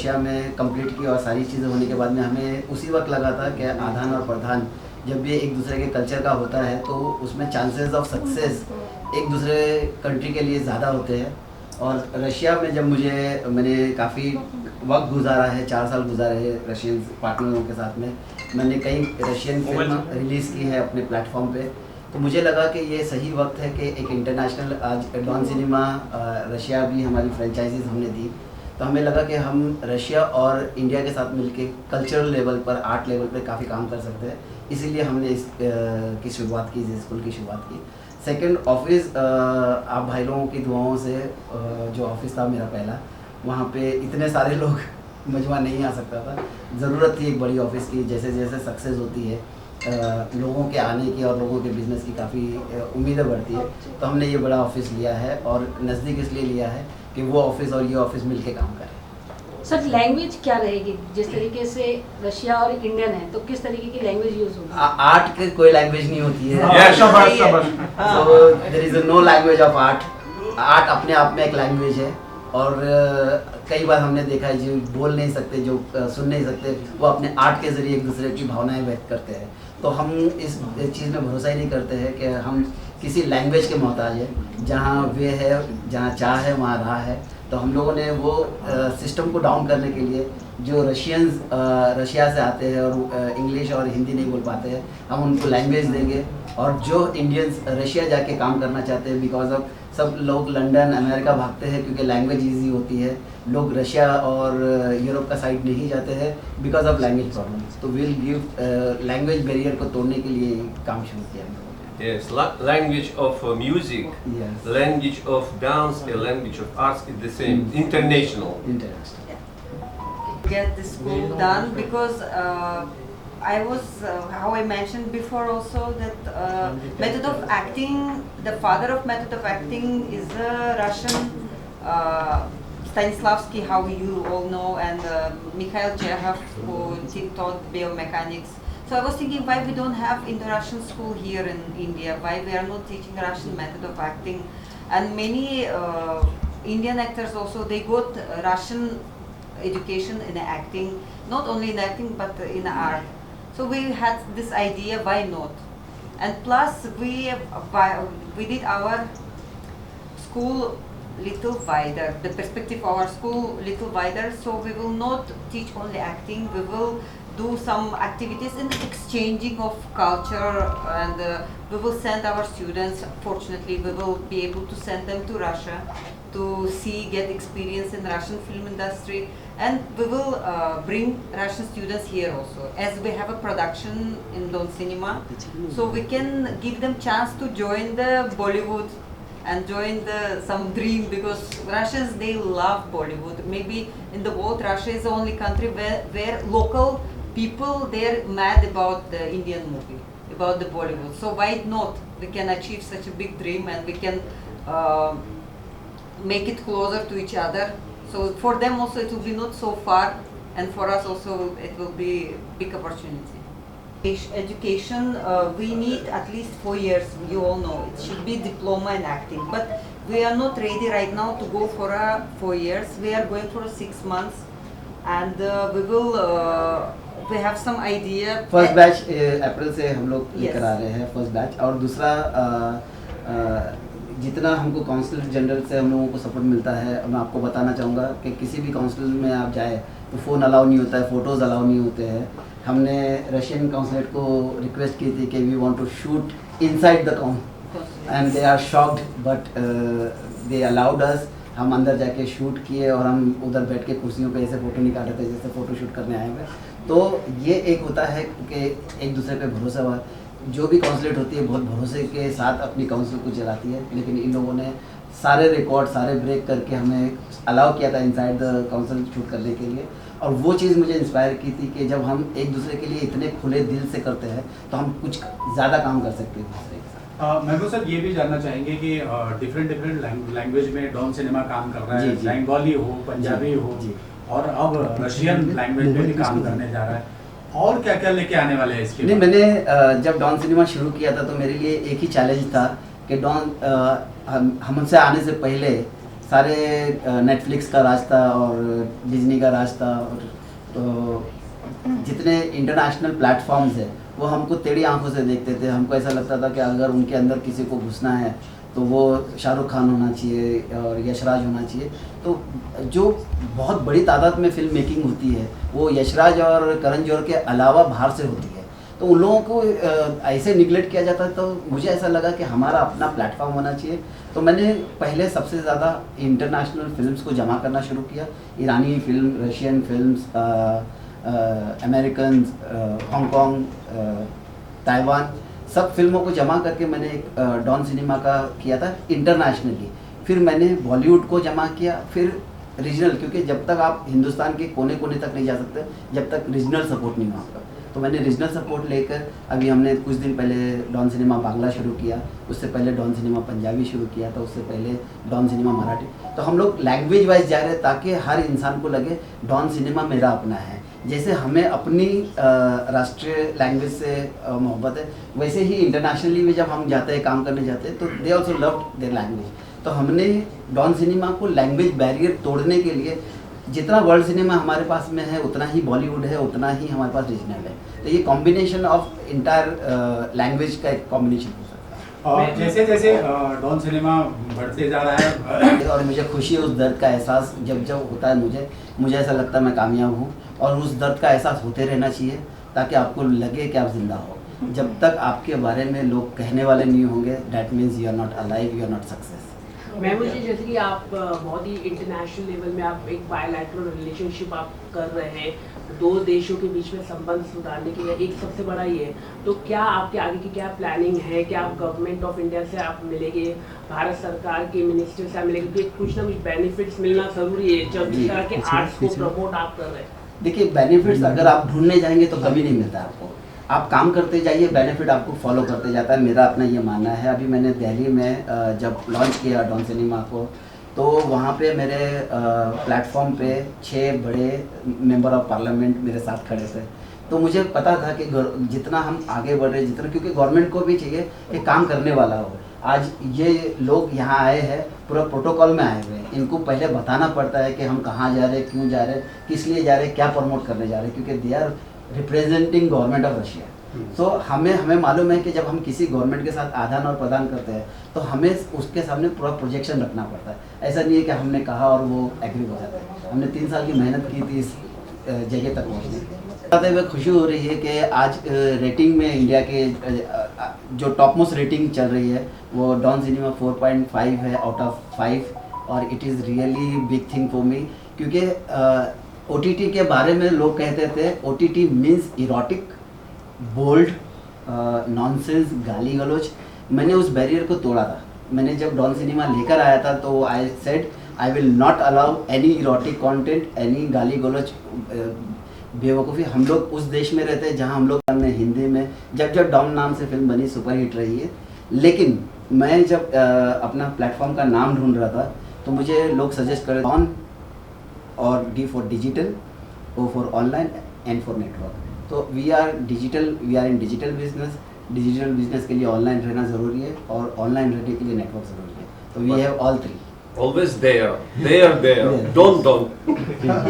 Russia में complete की और सारी चीज़ें होने के बाद में हमें उसी वक्त लगा था कि आदान और प्रदान जब भी एक दूसरे के कल्चर का होता है तो उसमें चांसेस ऑफ सक्सेस एक दूसरे कंट्री के लिए ज़्यादा होते हैं। और रशिया में जब मैंने काफ़ी वक्त गुजारा है, 4 साल गुजारे हैं रशियन पार्टनरों के साथ में। मैंने कई रशियन फिल्म रिलीज़ की है अपने प्लेटफॉर्म पे, तो मुझे लगा कि ये सही वक्त है कि एक इंटरनेशनल आज डॉन सिनेमा रशिया भी हमारी फ्रेंचाइजीज हमने दी, तो हमें लगा कि हम रशिया और इंडिया के साथ मिलके कल्चरल लेवल पर, आर्ट लेवल पर काफ़ी काम कर सकते हैं। इसीलिए हमने इस की शुरुआत की, इस स्कूल की शुरुआत की। सेकंड ऑफिस, आप भाई लोगों की दुआओं से जो ऑफिस था मेरा पहला, वहाँ पे इतने सारे लोग मजमा नहीं आ सकता था। ज़रूरत थी एक बड़ी ऑफिस की। जैसे जैसे सक्सेस होती है लोगों के आने की और लोगों के बिज़नेस की काफ़ी उम्मीदें बढ़ती है, तो हमने ये बड़ा ऑफिस लिया है और नज़दीक इसलिए लिया है कि वो ऑफिस और ये ऑफिस मिल के काम करें। सर लैंग्वेज क्या रहेगी? जिस तरीके से रशिया और इंडियन है तो किस तरीके की लैंग्वेज यूज होगी? आर्ट की कोई लैंग्वेज नहीं होती है। शाबाश। So there is no language of art. Art अपने आप में एक लैंग्वेज है। और कई बार हमने देखा है जो बोल नहीं सकते, जो सुन नहीं सकते, वो अपने आर्ट के ज़रिए एक दूसरे की भावनाएं व्यक्त करते हैं। तो हम इस चीज़ में भरोसा ही नहीं करते हैं कि हम किसी लैंग्वेज के मोहताज है। जहाँ वे है, जहाँ चाह है, वहाँ राह है। तो हम लोगों ने वो सिस्टम को डाउन करने के लिए, जो रशियंस रशिया से आते हैं और इंग्लिश और हिंदी नहीं बोल पाते हैं, हम उनको लैंग्वेज देंगे। और जो इंडियंस रशिया जाके काम करना चाहते हैं, बिकॉज ऑफ सब लोग लंदन अमेरिका भागते हैं क्योंकि लैंग्वेज इजी होती है, लोग रशिया और यूरोप का साइड नहीं जाते हैं बिकॉज ऑफ लैंग्वेज प्रॉब्लम। तो विल गिव लैंग्वेज बैरियर को तोड़ने के लिए काम शुरू किया हम लोगों ने। Yes, language of music, Yes. language of dance, and language of arts is the same, international. Interesting. Get the school done because I was, how I mentioned before also, that method of acting, the father of method of acting is a Russian Stanislavski, how you all know, and Mikhail Chekhov, who taught biomechanics. So I was thinking, why we don't have in the Russian school here in India? Why we are not teaching Russian method of acting? And many Indian actors also, they got Russian education in acting, not only in acting but in art. So we had this idea, why not? And plus we did our school little wider, the perspective of our school little wider. So we will not teach only acting, we will do some activities in exchanging of culture, and we will send our students, fortunately we will be able to send them to Russia to see, get experience in Russian film industry, and we will bring Russian students here also, as we have a production in Don Cinema, so we can give them chance to join the Bollywood and join some dream, because Russians, they love Bollywood. Maybe in the world Russia is the only country where local people, they're mad about the Indian movie, about the Bollywood. So why not? We can achieve such a big dream, and we can make it closer to each other. So for them also it will be not so far, and for us also it will be big opportunity. Education, we need at least 4 years, you all know. It should be diploma in acting, but we are not ready right now to go for 4 years. We are going for 6 months, and we have some idea. First batch अप्रैल से हम लोग लेकर Yes. आ रहे हैं first batch. और दूसरा जितना हमको काउंसिल जनरल से हम लोगों को सपोर्ट मिलता है, मैं आपको बताना चाहूँगा कि किसी भी काउंसिल में आप जाए तो फ़ोन अलाउ नहीं होता है, फ़ोटोज़ अलाउ नहीं होते हैं। हमने रशियन काउंसलेट को रिक्वेस्ट की थी कि we want to shoot inside the council, and they are shocked but they allowed us. हम अंदर जाके शूट किए और हम उधर बैठ के कुर्सियों पे ऐसे फ़ोटो निकाल रहे थे जैसे फ़ोटो शूट करने आए हुए। तो ये एक होता है कि एक दूसरे पे भरोसा हुआ। जो भी काउंसलेट होती है बहुत भरोसे के साथ अपनी काउंसिल को चलाती है, लेकिन इन लोगों ने सारे रिकॉर्ड सारे ब्रेक करके हमें अलाउ किया था इनसाइड द काउंसिल शूट करने के लिए। और वो चीज़ मुझे इंस्पायर की थी कि जब हम एक दूसरे के लिए इतने खुले दिल से करते हैं तो हम कुछ ज़्यादा काम कर सकते हैं दूसरे के साथ। महबूब सर, ये भी जानना चाहेंगे कि डिफरेंट लैंग्वेज में डॉन सिनेमा काम कर रहा है, जी। बंगाली हो, पंजाबी हो, जी। और अब रशियन लैंग्वेज में भी काम करने जा रहा है। और क्या क्या लेके आने वाले हैं इसके नहीं, बाद? मैंने जब डॉन सिनेमा शुरू किया था तो मेरे लिए एक ही चैलेंज था कि डॉन हमसे आने से पहले सारे नेटफ्लिक्स का राज था और डिज्नी का राज था, और तो जितने इंटरनेशनल प्लेटफॉर्म्स है वो हमको टेढ़ी आंखों से देखते थे। हमको ऐसा लगता था कि अगर उनके अंदर किसी को घुसना है तो वो शाहरुख खान होना चाहिए और यशराज होना चाहिए। तो जो बहुत बड़ी तादाद में फिल्म मेकिंग होती है वो यशराज और करण जौहर के अलावा बाहर से होती है, तो उन लोगों को ऐसे निगलेक्ट किया जाता है। तो मुझे ऐसा लगा कि हमारा अपना प्लेटफॉर्म होना चाहिए। तो मैंने पहले सबसे ज़्यादा इंटरनेशनल फिल्म्स को जमा करना शुरू किया, ईरानी film, Russian films, American, Hong Kong, Taiwan, सब फिल्मों को जमा करके मैंने एक डॉन सिनेमा का किया था इंटरनेशनली। फिर मैंने बॉलीवुड को जमा किया, फिर रीजनल, क्योंकि जब तक आप हिंदुस्तान के कोने कोने तक नहीं जा सकते जब तक रीजनल सपोर्ट नहीं हो आपका। तो मैंने रीजनल सपोर्ट लेकर अभी हमने कुछ दिन पहले डॉन सिनेमा बांग्ला शुरू किया, उससे पहले डॉन सिनेमा पंजाबी शुरू किया था, उससे पहले डॉन सिनेमा मराठी। तो हम लोग लैंग्वेज वाइज जा रहे हैं ताकि हर इंसान को लगे डॉन सिनेमा मेरा अपना है। जैसे हमें अपनी राष्ट्रीय लैंग्वेज से मोहब्बत है, वैसे ही इंटरनेशनली भी जब हम जाते हैं, काम करने जाते हैं, तो they also loved their language. तो हमने डॉन सिनेमा को लैंग्वेज बैरियर तोड़ने के लिए, जितना वर्ल्ड सिनेमा हमारे पास में है उतना ही बॉलीवुड है, उतना ही हमारे पास रीजनल है। तो ये कॉम्बिनेशन ऑफ इंटायर लैंग्वेज का एक कॉम्बिनेशन हो सकता है। और जैसे जैसे डॉन सिनेमा बढ़ते जा रहा है और मुझे खुशी है, उस दर्द का एहसास जब जब होता है मुझे ऐसा लगता है मैं कामयाब हूँ, और उस दर्द का एहसास होते रहना चाहिए ताकि आपको लगे कि आप जिंदा हो। जब तक आपके बारे में लोग कहने वाले नहीं होंगे, that means you are not alive, you are not success. Mahmood ji, जैसे कि आप बहुत ही इंटरनेशनल लेवल में आप एक बायलैटरल रिलेशनशिप आप कर रहे हैं, दो देशों के बीच में संबंध सुधारने के लिए, एक सबसे बड़ा ये है। तो क्या आपके आगे की क्या प्लानिंग है? क्या आप गवर्नमेंट ऑफ इंडिया से आप मिलेंगे, भारत सरकार के मिनिस्टर से आप मिलेंगे? क्योंकि कुछ ना कुछ बेनिफिट्स मिलना जरूरी है जब इस तरह के आर्ट्स को प्रमोट आप कर रहे हैं। देखिए, बेनिफिट्स अगर आप ढूंढने जाएंगे तो कभी नहीं मिलता आपको। आप काम करते जाइए, बेनिफिट आपको फॉलो करते जाता है, मेरा अपना ये मानना है। अभी मैंने दिल्ली में जब लॉन्च किया डॉन सिनेमा को, तो वहाँ पे मेरे प्लेटफॉर्म पे 6 बड़े मेंबर ऑफ पार्लियामेंट मेरे साथ खड़े थे। तो मुझे पता था कि जितना हम आगे बढ़ रहे, जितना, क्योंकि गवर्नमेंट को भी चाहिए कि काम करने वाला हो। आज ये लोग यहाँ आए हैं पूरा प्रोटोकॉल में आए हुए हैं, इनको पहले बताना पड़ता है कि हम कहाँ जा रहे हैं, क्यों जा रहे हैं, किस लिए जा रहे हैं, क्या प्रमोट करने जा रहे हैं, क्योंकि they are representing government of Russia. So हमें मालूम है कि जब हम किसी गवर्नमेंट के साथ आदान और प्रदान करते हैं तो हमें उसके सामने पूरा प्रोजेक्शन रखना पड़ता है। ऐसा नहीं है कि हमने कहा और वो एग्री हो जाता है। हमने 3 साल की मेहनत की थी इस जगह तक पहुँचने की। बताते हुए खुशी हो रही है कि आज रेटिंग में इंडिया के जो टॉप मोस्ट रेटिंग चल रही है वो डॉन सिनेमा 4.5 है आउट ऑफ 5, और it is really big thing for me. क्योंकि OTT के बारे में लोग कहते थे OTT means erotic, bold, nonsense, गाली गलौज। मैंने उस बैरियर को तोड़ा था। मैंने जब डॉन सिनेमा लेकर आया था तो I said I will not allow any erotic content, any गाली गलौज, बेवकूफ़ी। हम लोग उस देश में रहते हैं जहां हम लोग हमने हिंदी में जब डॉन नाम से फिल्म बनी, सुपर हिट रही है। लेकिन मैं जब अपना प्लेटफॉर्म का नाम ढूंढ रहा था तो मुझे लोग सजेस्ट कर डॉन और D for digital, O for online, N for network. तो we are in digital business. Digital business के लिए ऑनलाइन रहना ज़रूरी है और ऑनलाइन रहने के लिए नेटवर्क ज़रूरी है। तो we have all 3। Always there. Don't.